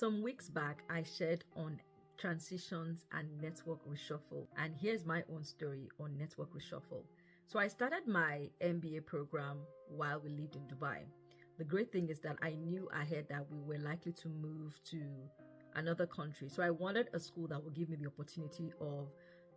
Some weeks back, I shared on transitions and network reshuffle. And here's my own story on network reshuffle. So I started my MBA program while we lived in Dubai. The great thing is that I knew ahead that we were likely to move to another country. So I wanted a school that would give me the opportunity of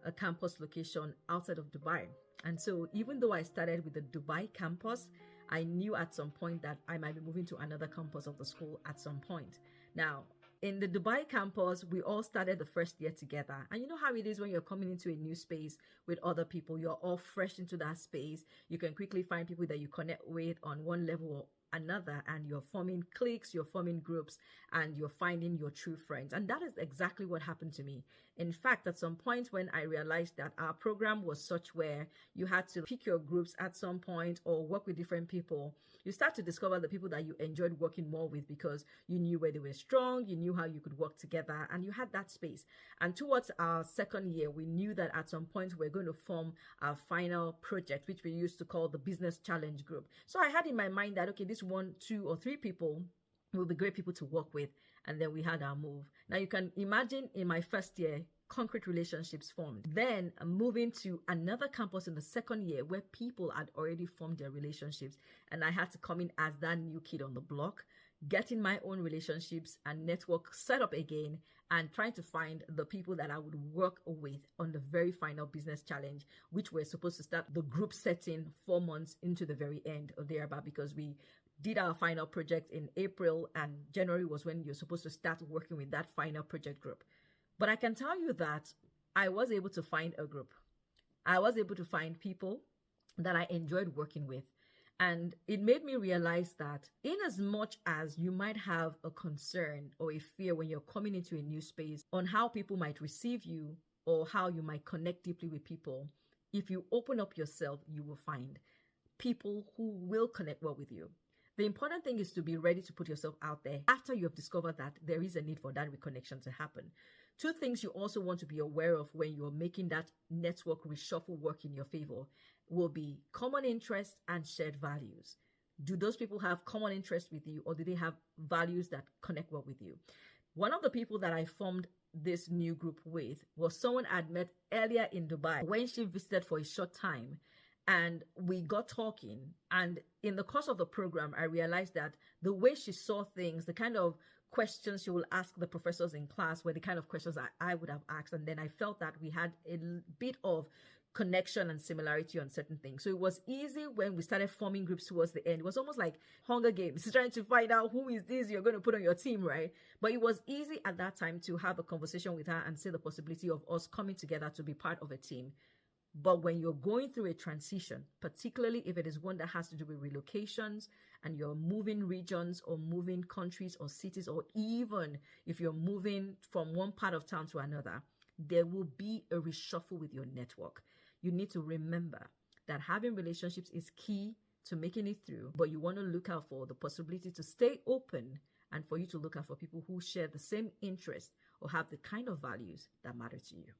a campus location outside of Dubai. And so even though I started with the Dubai campus, I knew at some point that I might be moving to another campus of the school at some point. Now, in the Dubai campus, we all started the first year together. And you know how it is when you're coming into a new space with other people, you're all fresh into that space. You can quickly find people that you connect with on one level or another, and you're forming cliques, you're forming groups, and you're finding your true friends. And that is exactly what happened to me. In fact, at some point when I realized that our program was such where you had to pick your groups at some point or work with different people, you start to discover the people that you enjoyed working more with because you knew where they were strong, you knew how you could work together, and you had that space. And towards our second year, we knew that at some point we're going to form our final project, which we used to call the Business Challenge Group. So I had in my mind that, okay, this 1, 2, or 3 people will be great people to work with. And then we had our move. Now you can imagine in my first year, concrete relationships formed. Then moving to another campus in the second year where people had already formed their relationships. And I had to come in as that new kid on the block, getting my own relationships and network set up again and trying to find the people that I would work with on the very final business challenge, which we're supposed to start the group setting 4 months into the very end or thereabout, because we did our final project in April and January was when you're supposed to start working with that final project group. But I can tell you that I was able to find a group. I was able to find people that I enjoyed working with. And it made me realize that in as much as you might have a concern or a fear when you're coming into a new space on how people might receive you or how you might connect deeply with people, if you open up yourself, you will find people who will connect well with you. The important thing is to be ready to put yourself out there after you have discovered that there is a need for that reconnection to happen. 2 things you also want to be aware of when you're making that network reshuffle work in your favor will be common interests and shared values. Do those people have common interests with you, or do they have values that connect well with you? One of the people that I formed this new group with was someone I'd met earlier in Dubai when she visited for a short time. And we got talking, and in the course of the program, I realized that the way she saw things, the kind of questions she will ask the professors in class were the kind of questions I would have asked. And then I felt that we had a bit of connection and similarity on certain things. So it was easy when we started forming groups towards the end. It was almost like Hunger Games, trying to find out who is this you're going to put on your team, right? But it was easy at that time to have a conversation with her and see the possibility of us coming together to be part of a team. But when you're going through a transition, particularly if it is one that has to do with relocations and you're moving regions or moving countries or cities, or even if you're moving from one part of town to another, there will be a reshuffle with your network. You need to remember that having relationships is key to making it through, but you want to look out for the possibility to stay open and for you to look out for people who share the same interests or have the kind of values that matter to you.